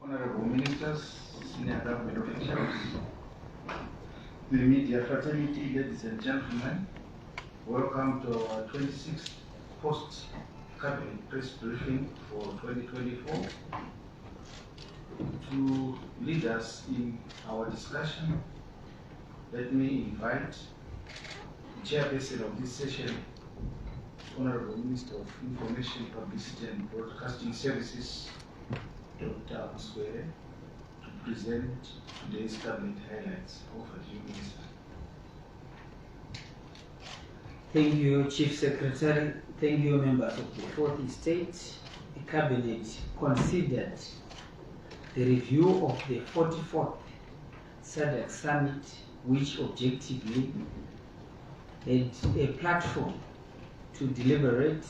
Honorable Ministers, Senior Government Officials, the media fraternity, ladies and gentlemen, welcome to our 26th post-cabinet press briefing for 2024. To lead us in our discussion, let me invite the chairperson of this session, Honorable Minister of Information, Publicity and Broadcasting Services, Dr. Zimbabwe, to present today's cabinet highlights. Over to you, Minister. Thank you, Chief Secretary. Thank you, members of the Fourth Estate. The Cabinet considered the review of the 44th SADC Summit, which objectively had a platform to deliberate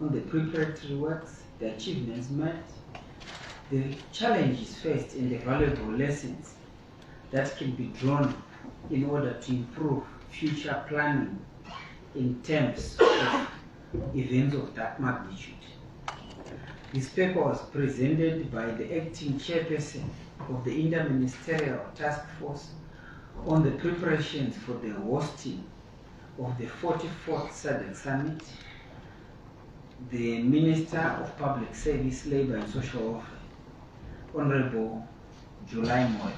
on the preparatory works, the achievements made, the challenges faced, and the valuable lessons that can be drawn in order to improve future planning in terms of events of that magnitude. This paper was presented by the acting chairperson of the Interministerial Task Force on the preparations for the hosting of the 44th SADC Summit, the Minister of Public Service, Labour and Social Welfare, Honorable July Moyo.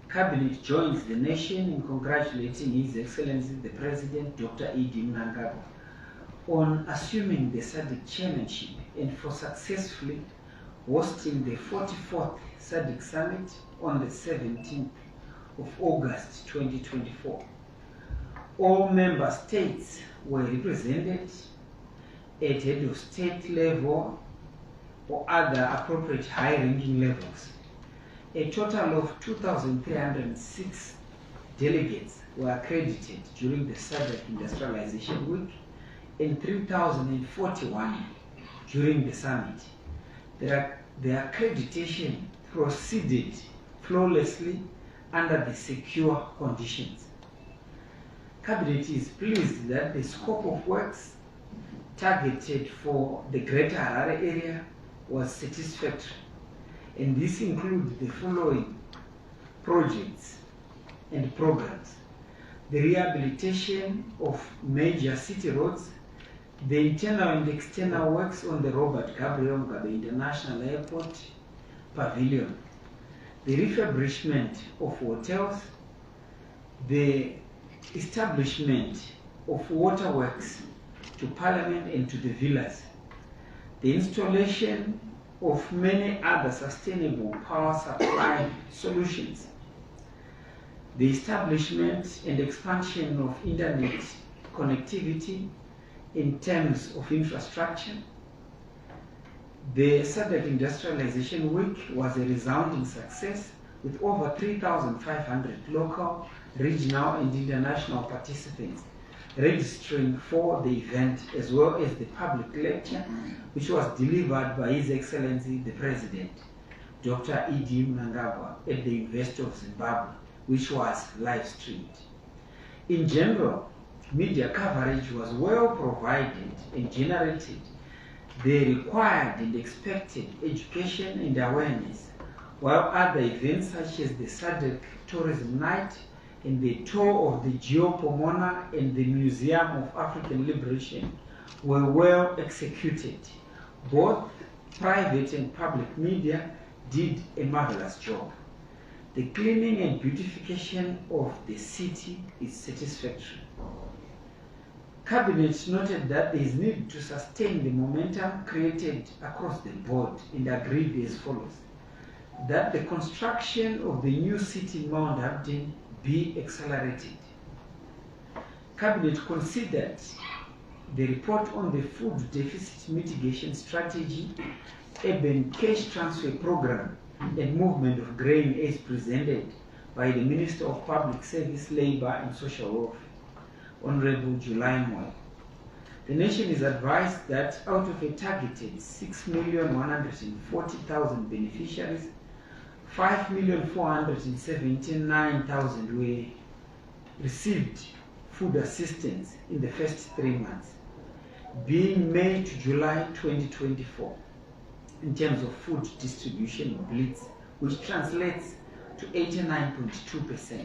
Cabinet joins the nation in congratulating His Excellency the President, Dr. E.D. Mnangagwa, on assuming the SADC chairmanship and for successfully hosting the 44th SADC Summit on the 17th of August 2024. All member states were represented at head of state level or other appropriate high-ranking levels. A total of 2,306 delegates were accredited during the SADC Industrialization Week and 3,041 during the summit. The accreditation proceeded flawlessly under the secure conditions. Cabinet is pleased that the scope of works targeted for the Greater Harare area was satisfactory, and this includes the following projects and programs: the rehabilitation of major city roads, the internal and external works on the Robert Gabriel Mugabe International Airport Pavilion, the refurbishment of hotels, the establishment of waterworks to Parliament and to the villas, the installation of many other sustainable power supply solutions, the establishment and expansion of internet connectivity in terms of infrastructure. The SADC Industrialization Week was a resounding success with over 3,500 local, regional and international participants registering for the event, as well as the public lecture which was delivered by His Excellency the President, Dr. E.D. Mnangagwa, at the University of Zimbabwe, which was live streamed. In general, media coverage was well provided and generated the required and expected education and awareness, while other events such as the SADC Tourism Night and the tour of the Geopomona and the Museum of African Liberation were well executed. Both private and public media did a marvelous job. The cleaning and beautification of the city is satisfactory. Cabinet noted that there is need to sustain the momentum created across the board and agreed as follows: that the construction of the new city in Mount Abdin be accelerated. Cabinet considered the report on the food deficit mitigation strategy, urban cash transfer program, and movement of grain as presented by the Minister of Public Service, Labour and Social Welfare, Honorable July Moyo. The nation is advised that out of a targeted 6,140,000 beneficiaries, 5,479,000 were received food assistance in the first 3 months, being May to July 2024. in terms of food distribution blitz, which translates to 89.2%.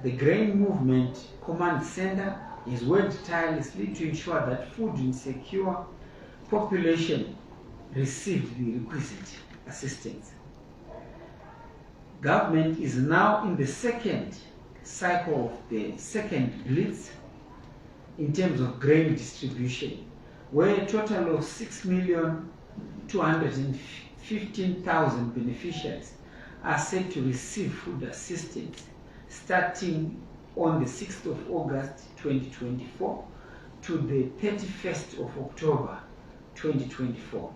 The Grain Movement Command Center has worked tirelessly to ensure that food insecure population received the requisite assistance. Government is now in the second cycle of the second blitz in terms of grain distribution, where a total of 6,215,000 beneficiaries are set to receive food assistance starting on the 6th of August 2024 to the 31st of October 2024.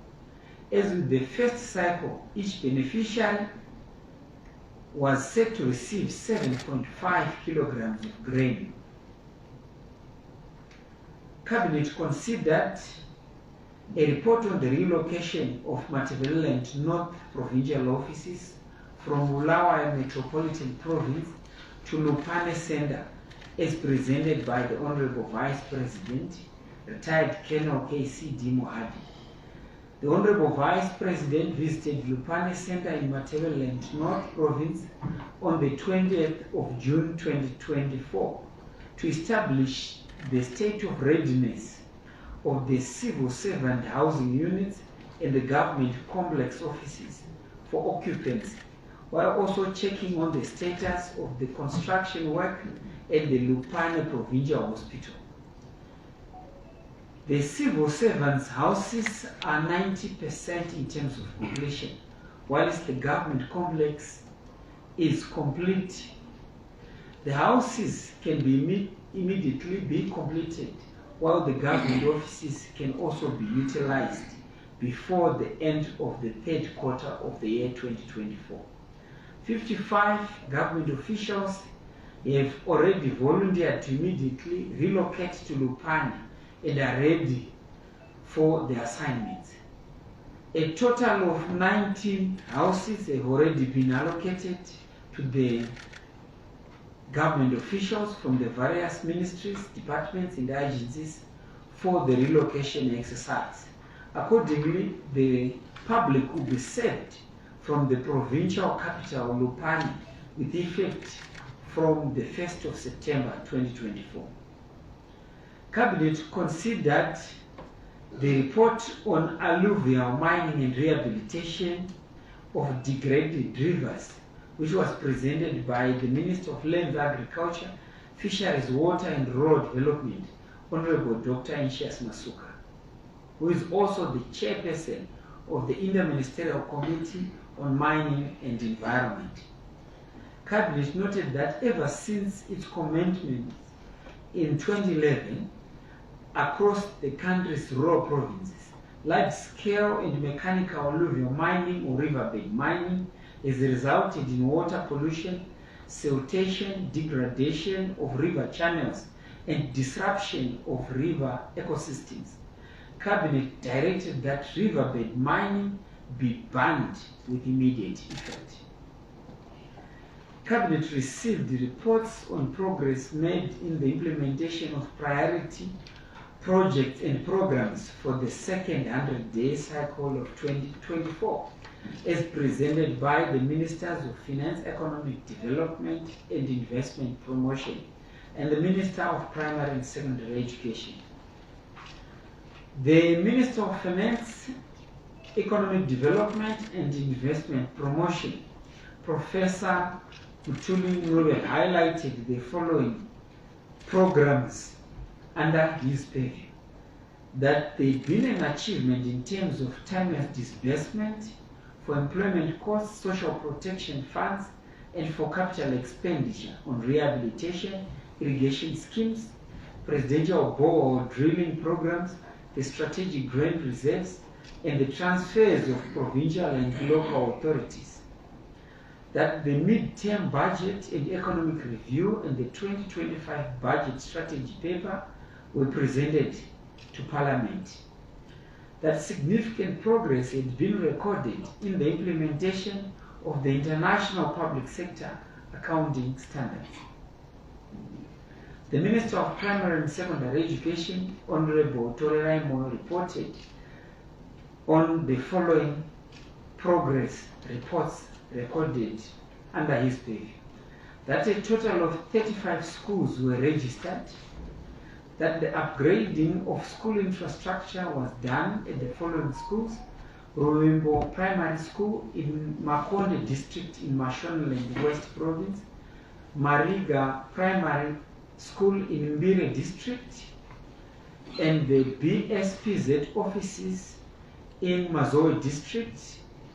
As with the first cycle, each beneficiary was set to receive 7.5 kilograms of grain. Cabinet considered a report on the relocation of Matabeleland North provincial offices from Bulawayo Metropolitan Province to Lupane Center as presented by the Honorable Vice President, retired Colonel KCD Mohadi. The Honorable Vice President visited Lupane Center in Matabeleland North Province on the 20th of June 2024 to establish the state of readiness of the civil servant housing units and the government complex offices for occupancy, while also checking on the status of the construction work at the Lupane Provincial Hospital. The civil servants' houses are 90% in terms of completion, whilst the government complex is complete. The houses can be immediately be completed, while the government offices can also be utilized before the end of the third quarter of the year 2024. 55 government officials have already volunteered to immediately relocate to Lupane and are ready for the assignments. A total of 19 houses have already been allocated to the government officials from the various ministries, departments and agencies for the relocation exercise. Accordingly, the public will be served from the provincial capital Lupane with effect from the 1st of September 2024. Cabinet considered the report on alluvial mining and rehabilitation of degraded rivers, which was presented by the Minister of Lands, Agriculture, Fisheries, Water and Rural Development, Honorable Dr. Incius Masuka, who is also the chairperson of the Interministerial Committee on Mining and Environment. Cabinet noted that ever since its commencement in 2011, across the country's rural provinces, large-scale and mechanical alluvial mining or riverbed mining has resulted in water pollution, siltation, degradation of river channels, and disruption of river ecosystems. Cabinet directed that riverbed mining be banned with immediate effect. Cabinet received reports on progress made in the implementation of priority projects and programs for the second 100-day cycle of 2024, as presented by the Ministers of Finance, Economic Development and Investment Promotion, and the Minister of Primary and Secondary Education. The Minister of Finance, Economic Development and Investment Promotion, Professor Mutuli Nube, highlighted the following programs under his purview: that there's been an achievement in terms of timeless disbursement for employment costs, social protection funds, and for capital expenditure on rehabilitation, irrigation schemes, presidential borehole drilling programs, the strategic grant reserves, and the transfers of provincial and local authorities. That the mid-term budget and economic review and the 2025 budget strategy paper were presented to Parliament. That significant progress had been recorded in the implementation of the International Public Sector Accounting Standards. The Minister of Primary and Secondary Education, Honorable Tolerai Moyo, reported on the following progress reports recorded under his purview. That a total of 35 schools were registered, that the upgrading of school infrastructure was done at the following schools: Ruwimbo Primary School in Makonde District in Mashonaland West Province, Mariga Primary School in Mbire District, and the BSPZ offices in Mazoe District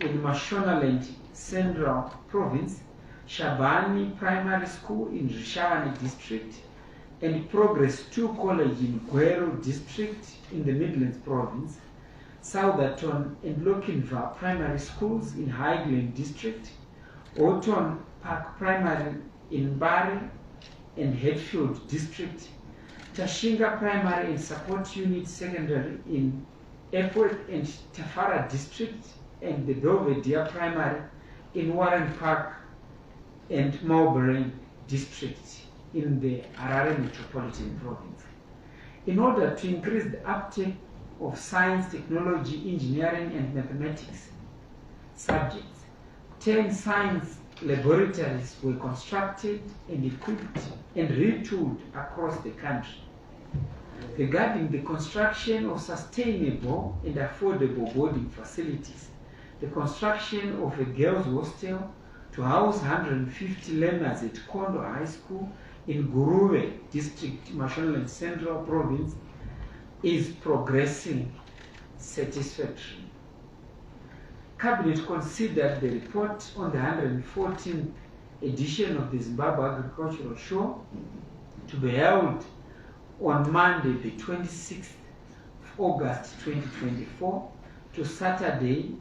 in Mashonaland Central Province, Shabani Primary School in Rishavani District, and Progress 2 College in Gweru District in the Midlands Province, Southerton and Lokinva Primary Schools in Highland District, Orton Park Primary in Bari and Hatfield District, Tashinga Primary and Support Unit Secondary in Epworth and Tafara District, and the Belvedere Primary in Warren Park and Marlborough District in the Harare Metropolitan Province. In order to increase the uptake of science, technology, engineering, and mathematics subjects, 10 science laboratories were constructed and equipped and retooled across the country. Regarding the construction of sustainable and affordable boarding facilities, the construction of a girls' hostel to house 150 learners at Kondo High School in Guruwe District, Mashonaland Central Province, is progressing satisfactorily. Cabinet considered the report on the 114th edition of the Zimbabwe Agricultural Show to be held on Monday, the 26th of August 2024 to Saturday,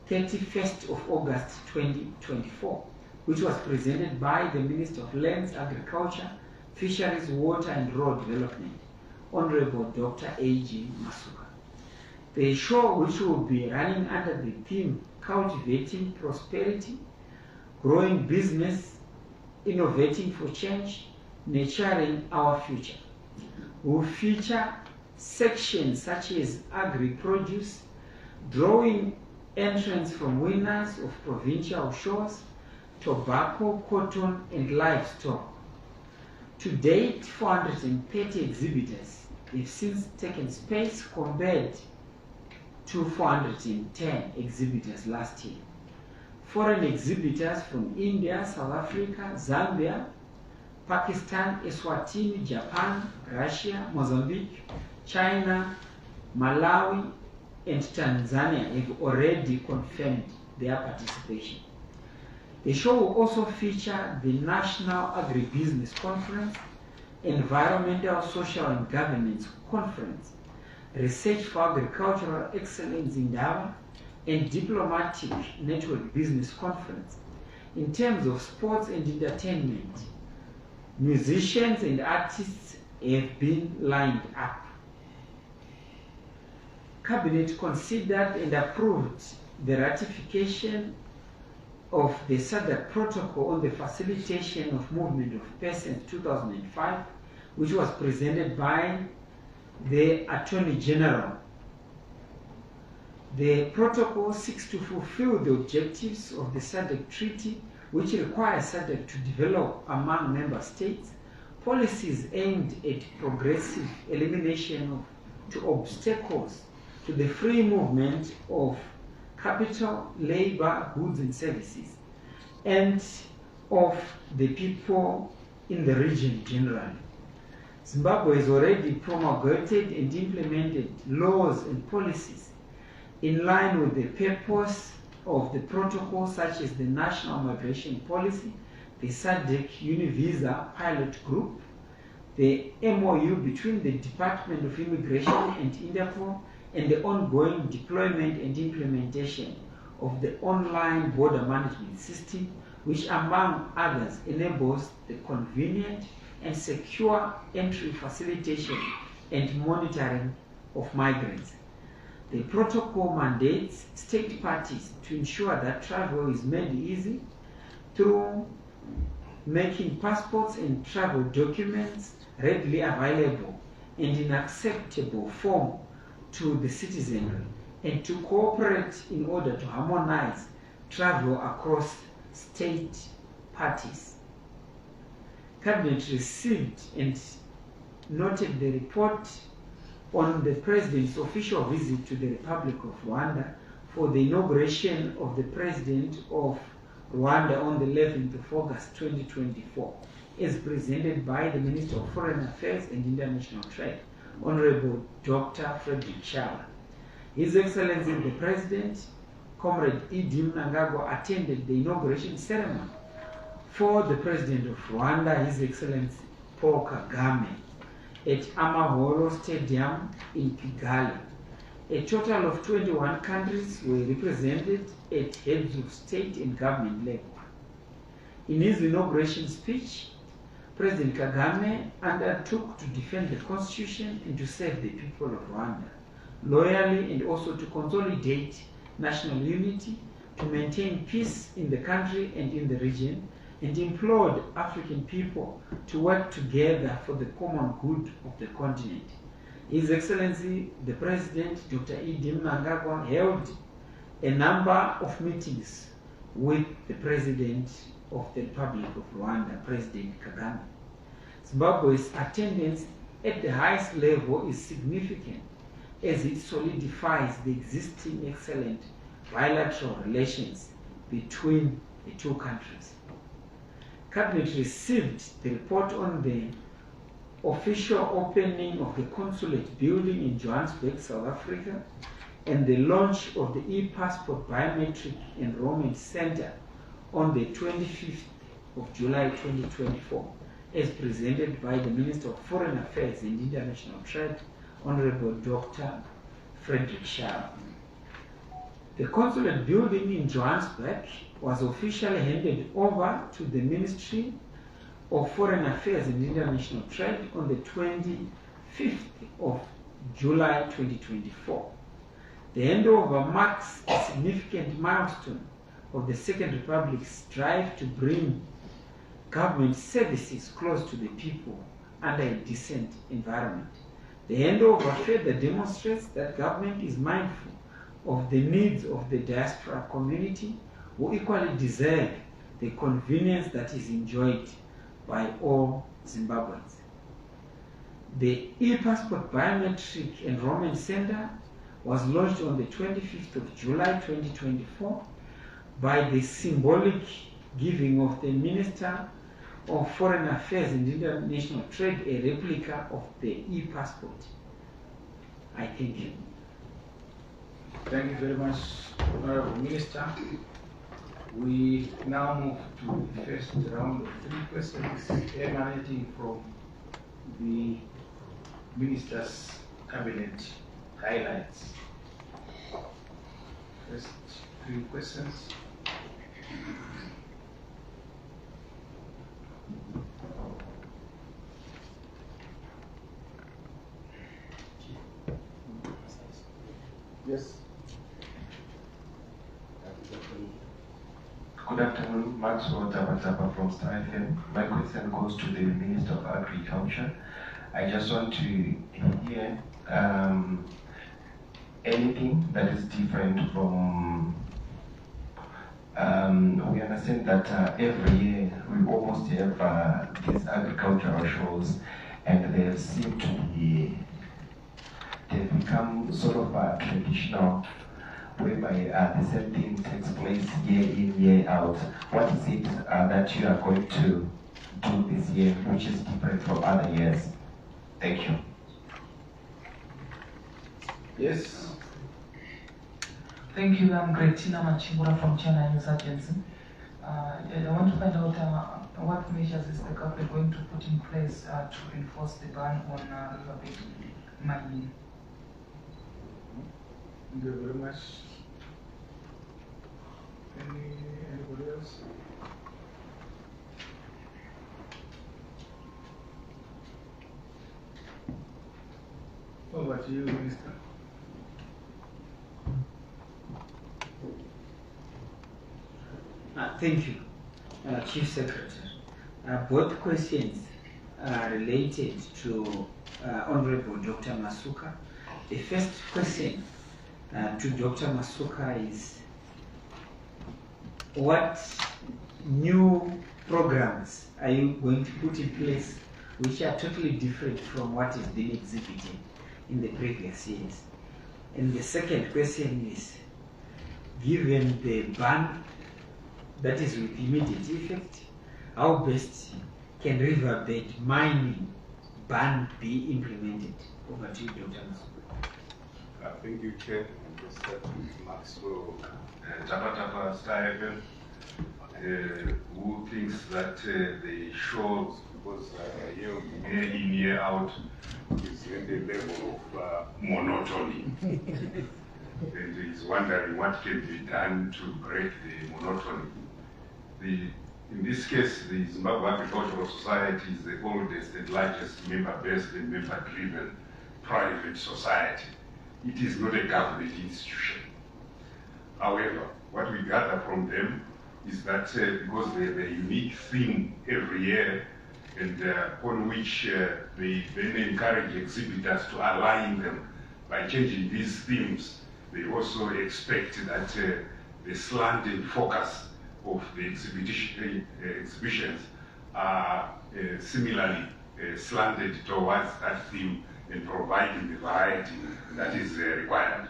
31st of August 2024, which was presented by the Minister of Lands, Agriculture, Fisheries, Water and Rural Development, Honorable Dr. A.G. Masuka. The show, which will be running under the theme Cultivating Prosperity, Growing Business, Innovating for Change, Nurturing Our Future, will feature sections such as agri-produce, drawing entrants from winners of provincial shows, tobacco, cotton and livestock. To date, 430 exhibitors have since taken space compared to 410 exhibitors last year. Foreign exhibitors from India, South Africa, Zambia, Pakistan, Eswatini, Japan, Russia, Mozambique, China, Malawi, and Tanzania have already confirmed their participation. The show will also feature the National Agribusiness Conference, Environmental, Social and Governance Conference, Research for Agricultural Excellence in Dawa, and Diplomatic Network Business Conference. In terms of sports and entertainment, musicians and artists have been lined up. Cabinet considered and approved the ratification of the SADC Protocol on the Facilitation of Movement of Persons 2005, which was presented by the Attorney General. The protocol seeks to fulfill the objectives of the SADC Treaty, which requires SADC to develop among member states policies aimed at progressive elimination of obstacles to the free movement of capital, labor, goods and services, and of the people in the region generally. Zimbabwe has already promulgated and implemented laws and policies in line with the purpose of the protocol, such as the National Migration Policy, the SADC Univisa Pilot Group, the MOU between the Department of Immigration and Interpol, and the ongoing deployment and implementation of the online border management system, which among others enables the convenient and secure entry, facilitation and monitoring of migrants. The protocol mandates state parties to ensure that travel is made easy through making passports and travel documents readily available and in acceptable form to the citizenry and to cooperate in order to harmonize travel across state parties. Cabinet received and noted the report on the President's official visit to the Republic of Rwanda for the inauguration of the President of Rwanda on the 11th of August 2024, as presented by the Minister of Foreign Affairs and International Trade, Honorable Dr. Frederick Shaw. His Excellency the President, Comrade Idi Mnangagwa, attended the inauguration ceremony for the President of Rwanda, His Excellency Paul Kagame, at Amahoro Stadium in Kigali. A total of 21 countries were represented at heads of state and government level. In his inauguration speech, President Kagame undertook to defend the Constitution and to serve the people of Rwanda loyally, and also to consolidate national unity, to maintain peace in the country and in the region, and implored African people to work together for the common good of the continent. His Excellency the President, Dr. Idi Mnangagwa, held a number of meetings with the President of the Republic of Rwanda, President Kagame. Zimbabwe's attendance at the highest level is significant, as it solidifies the existing excellent bilateral relations between the two countries. Cabinet received the report on the official opening of the consulate building in Johannesburg, South Africa, and the launch of the e-passport biometric enrollment center on the 25th of July 2024, as presented by the Minister of Foreign Affairs and International Trade, Honorable Dr. Frederick Shaw. The consulate building in Johannesburg was officially handed over to the Ministry of Foreign Affairs and International Trade on the 25th of July 2024. The handover marks a significant milestone of the Second Republic's drive to bring government services close to the people under a decent environment. The handover further demonstrates that government is mindful of the needs of the diaspora community, who equally deserve the convenience that is enjoyed by all Zimbabweans. The e-passport biometric enrollment center was launched on the 25th of July 2024 by the symbolic giving of the Minister of Foreign Affairs and International Trade a replica of the e-passport. I thank you. Thank you very much, Honorable Minister. We now move to the first round of 3 questions emanating from the Minister's Cabinet highlights. First 3 questions. Yes. Good afternoon, Maxwell Tabataba from Star FM. My question goes to the Minister of Agriculture. I just want to hear anything that is different from, we understand that every year we almost have these agricultural shows, and they seem to be, they've become sort of traditional, whereby the same thing takes place year in, year out. What is it that you are going to do this year, which is different from other years? Thank you. Yes. Thank you. I'm Gretina Machimura from China News Agency. I want to find out what measures is the government going to put in place to enforce the ban on riverbed mining. Thank you very much. Anybody else? Over to you, Minister. Thank you, Chief Secretary. Both questions are related to Honorable Dr. Masuka. The first question to Dr. Masuka is, what new programs are you going to put in place which are totally different from what has been exhibited in the previous years? And the second question is, given the ban that is with immediate effect, how best can riverbed mining ban be implemented? Over to you, Dr. Masuka. Thank you, Chair. I'm just starting with Maxwell Tapa Star FM, who thinks that the shows, because year in, year out, is at the level of monotony. And he's wondering what can be done to break the monotony. In this case, the Zimbabwe Agricultural Society is the oldest and largest member-based and member-driven private society. It is not a government institution. However, what we gather from them is that because they have a unique theme every year, and on which they then encourage exhibitors to align them by changing these themes, they also expect that the slant and focus of the exhibitions are similarly slanted towards that theme and providing the variety that is required.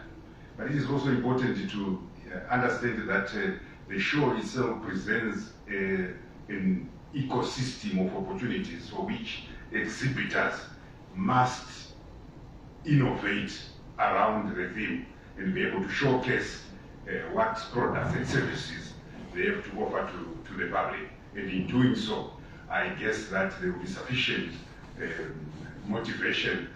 But it is also important to understand that the show itself presents an ecosystem of opportunities for which exhibitors must innovate around the theme and be able to showcase what products and services they have to offer to the public. And in doing so, I guess that there will be sufficient motivation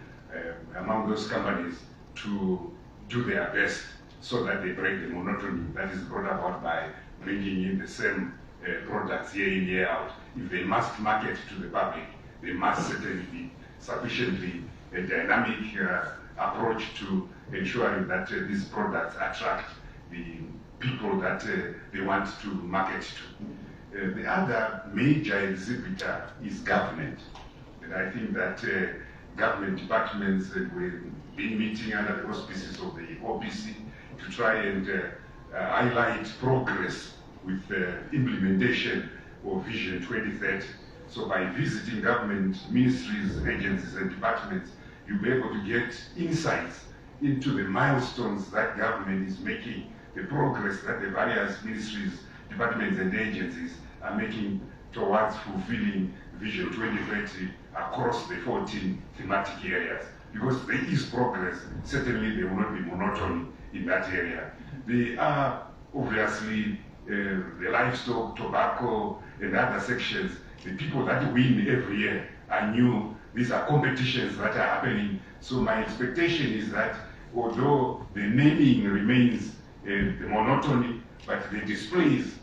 among those companies to do their best so that they break the monotony that is brought about by bringing in the same products year in, year out. If they must market to the public, they must certainly be sufficiently a dynamic approach to ensuring that these products attract the people that they want to market to. The other major exhibitor is government. And I think that government departments have been meeting under the auspices of the OBC to try and highlight progress with the implementation of Vision 2030. So by visiting government ministries, agencies and departments, you'll be able to get insights into the milestones that government is making, the progress that the various ministries, departments and agencies are making towards fulfilling Vision 2030 across the 14 thematic areas. Because there is progress, certainly there will not be monotony in that area. There are obviously the livestock, tobacco, and other sections. The people that win every year are new. These are competitions that are happening. So my expectation is that although the naming remains the monotony, but the displays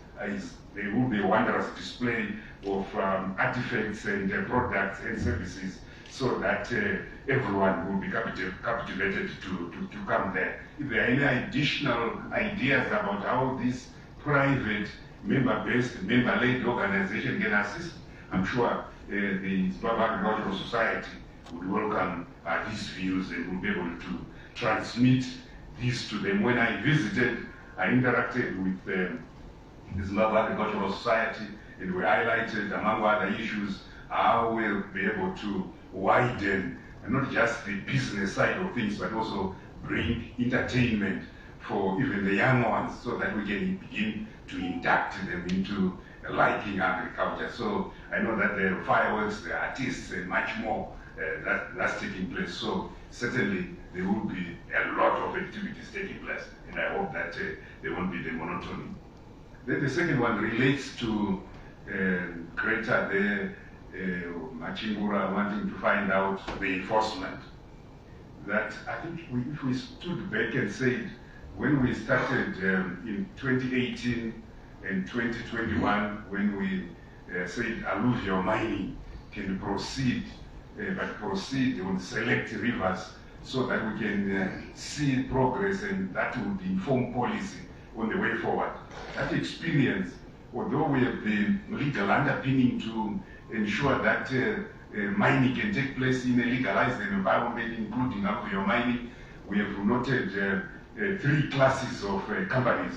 there will be a wondrous display of artifacts and products and services, so that everyone will be captivated to come there. If there are any additional ideas about how this private, member-based, member-led organization can assist, I'm sure the Zimbabwe Agricultural Society would welcome these views and will be able to transmit these to them. When I visited, I interacted with the Zimbabwe Agricultural Society, and we highlighted, among other issues, how we'll be able to widen not just the business side of things, but also bring entertainment for even the young ones, so that we can begin to induct them into liking agriculture. So I know that there are fireworks, there are artists, and much more that's taking place. So certainly there will be a lot of activities taking place, and I hope that there won't be the monotony. Then the second one relates to Greta Machingura wanting to find out the enforcement. That I think if we stood back and said, when we started in 2018 and 2021, when we said alluvial mining can proceed, but proceed on select rivers so that we can see progress, and that would inform policy on the way forward. That experience, although we have the legal underpinning to ensure that mining can take place in a legalized environment, including alluvial mining, we have noted 3 classes of companies.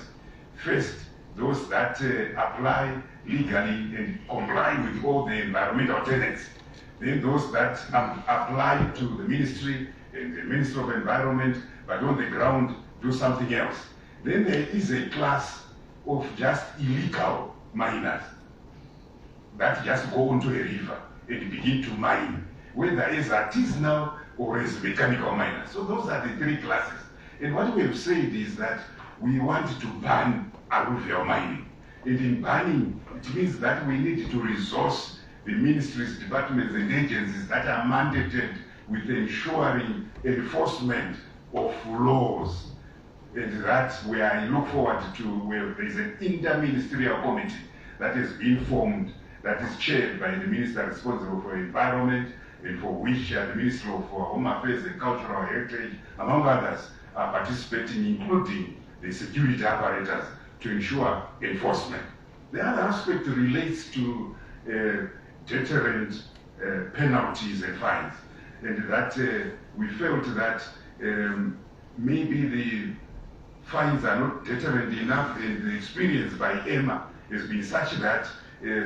First, those that apply legally and comply with all the environmental tenets. Then those that apply to the ministry and the Ministry of Environment, but on the ground do something else. Then there is a class of just illegal miners that just go into a river and begin to mine, whether as artisanal or as mechanical miners. So those are the 3 classes. And what we have said is that we want to ban alluvial mining. And in banning, it means that we need to resource the ministries, departments, and agencies that are mandated with ensuring enforcement of laws. And that we are look forward to where there is an interministerial committee that has been formed, that is chaired by the minister responsible for environment, and for which the Ministry of Home Affairs and Cultural Heritage, among others, are participating, including the security apparatus, to ensure enforcement. The other aspect relates to deterrent penalties and fines, and that we felt that maybe the fines are not deterrent enough, and the experience by EMA has been such that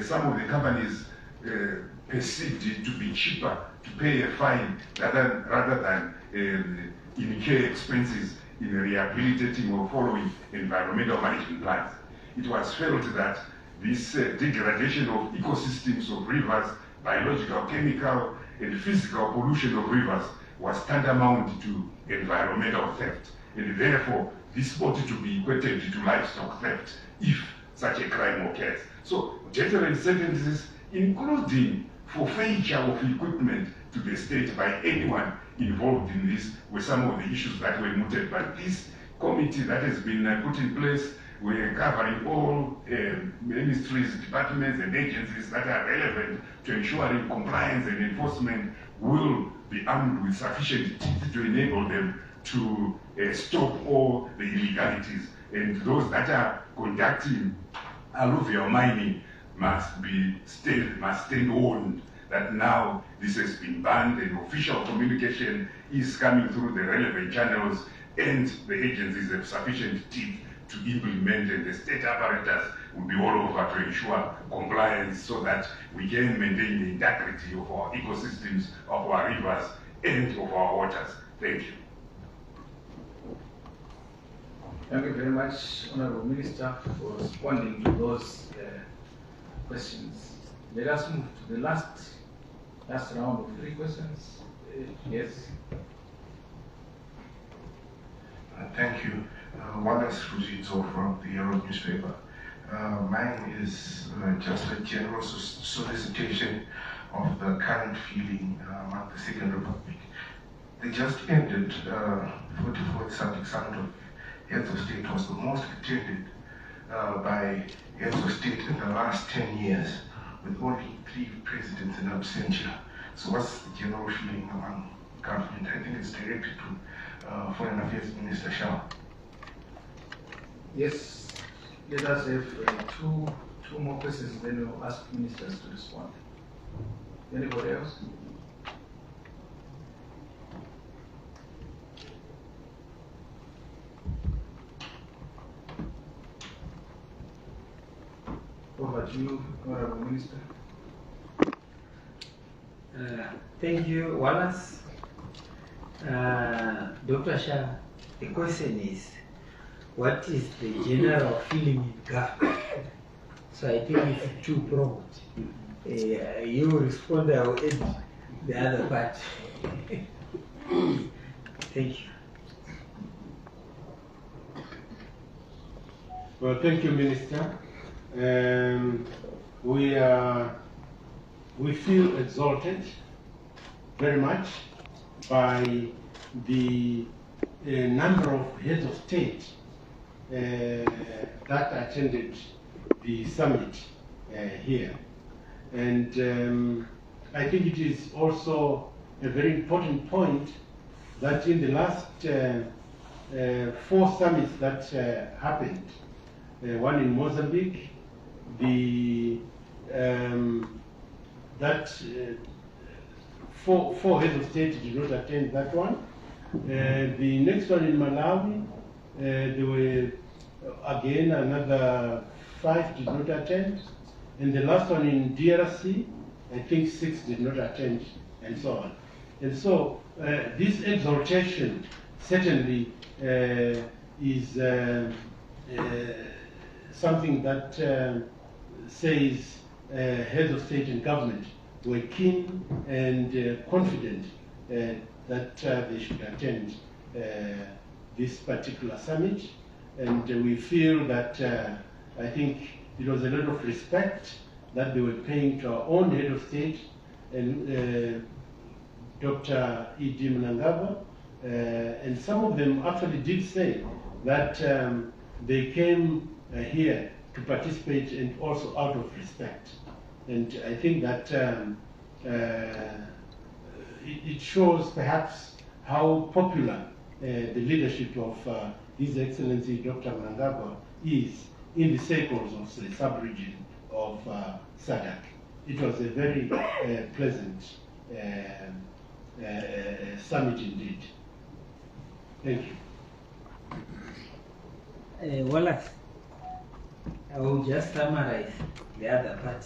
some of the companies perceived it to be cheaper to pay a fine rather than incur expenses in rehabilitating or following environmental management plans. It was felt that this degradation of ecosystems of rivers, biological, chemical, and physical pollution of rivers was tantamount to environmental theft, and therefore this ought to be equated to livestock theft if such a crime occurs. So deterrent sentences, including forfeiture of equipment to the state by anyone involved in this, were some of the issues that were mooted. But this committee that has been put in place, we're covering all ministries, departments, and agencies that are relevant to ensuring compliance and enforcement, will be armed with sufficient teeth to enable them to stop all the illegalities. And those that are conducting alluvial mining must stand warned that now this has been banned, and official communication is coming through the relevant channels, and the agencies have sufficient teeth to implement, and the state apparatus will be all over to ensure compliance so that we can maintain the integrity of our ecosystems, of our rivers, and of our waters. Thank you. Thank you very much, Honorable Minister, for responding to those questions. Let us move to the last round of 3 questions. Yes. Thank you. Wallace Fujito from the Herald newspaper. Mine is just a general solicitation of the current feeling among the Second Republic. They just ended 44th Summit of Heads of State, was the most attended by heads of state in the last 10 years, with only 3 presidents in absentia. So what's the general feeling among government? I think it's directed to Foreign Affairs Minister Shah. Yes, let us have two more questions, then we'll ask ministers to respond. Anybody else? Over to you, Honorable Minister. Thank you, Wallace. Dr. Shah, the question is, what is the general feeling in government? So I think it's too prompt. You respond, I will add the other part. Thank you. Well, thank you, Minister. We feel exalted very much by the number of heads of state that attended the summit here. And I think it is also a very important point that in the last 4 summits that happened, one in Mozambique, four heads of state did not attend that one, The next one in Malawi, there were again another 5 did not attend, and the last one in DRC, I think 6 did not attend, and so on. And so this exaltation certainly is something that says heads of state and government were keen and confident that they should attend this particular summit. And we feel that I think it was a lot of respect that they were paying to our own head of state and Dr. E.D. Mnangagwa. And some of them actually did say that they came here to participate and also out of respect. And I think that it shows perhaps how popular the leadership of His Excellency Dr. Mnangagwa is in the circles of the sub-region of SADC. It was a very pleasant summit indeed. Thank you. Wallace, I will just summarize the other part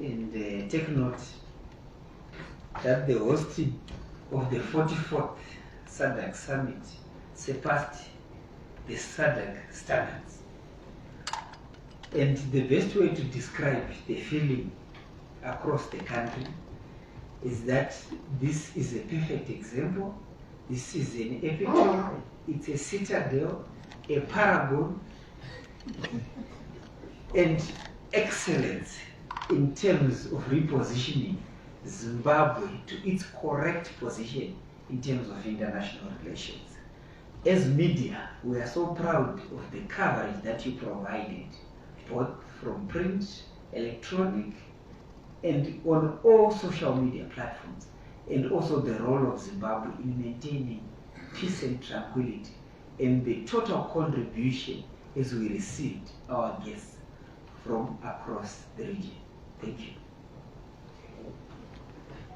and take note that the hosting of the 44th SADC summit surpassed the SADC standards. And the best way to describe the feeling across the country is that this is a perfect example. This is an epitome, it's a citadel, a paragon, and excellence in terms of repositioning Zimbabwe to its correct position in terms of international relations. As media, we are so proud of the coverage that you provided, both from print, electronic, and on all social media platforms, and also the role of Zimbabwe in maintaining peace and tranquility, and the total contribution as we received our guests from across the region. Thank you.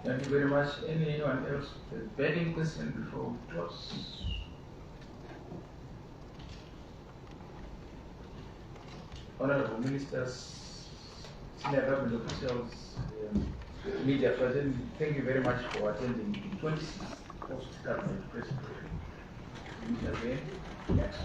Thank you very much. Anyone else with a burning question before we close? Honorable Ministers, senior government officials, media present, thank you very much for attending the 26th post-government press conference. Meet again next.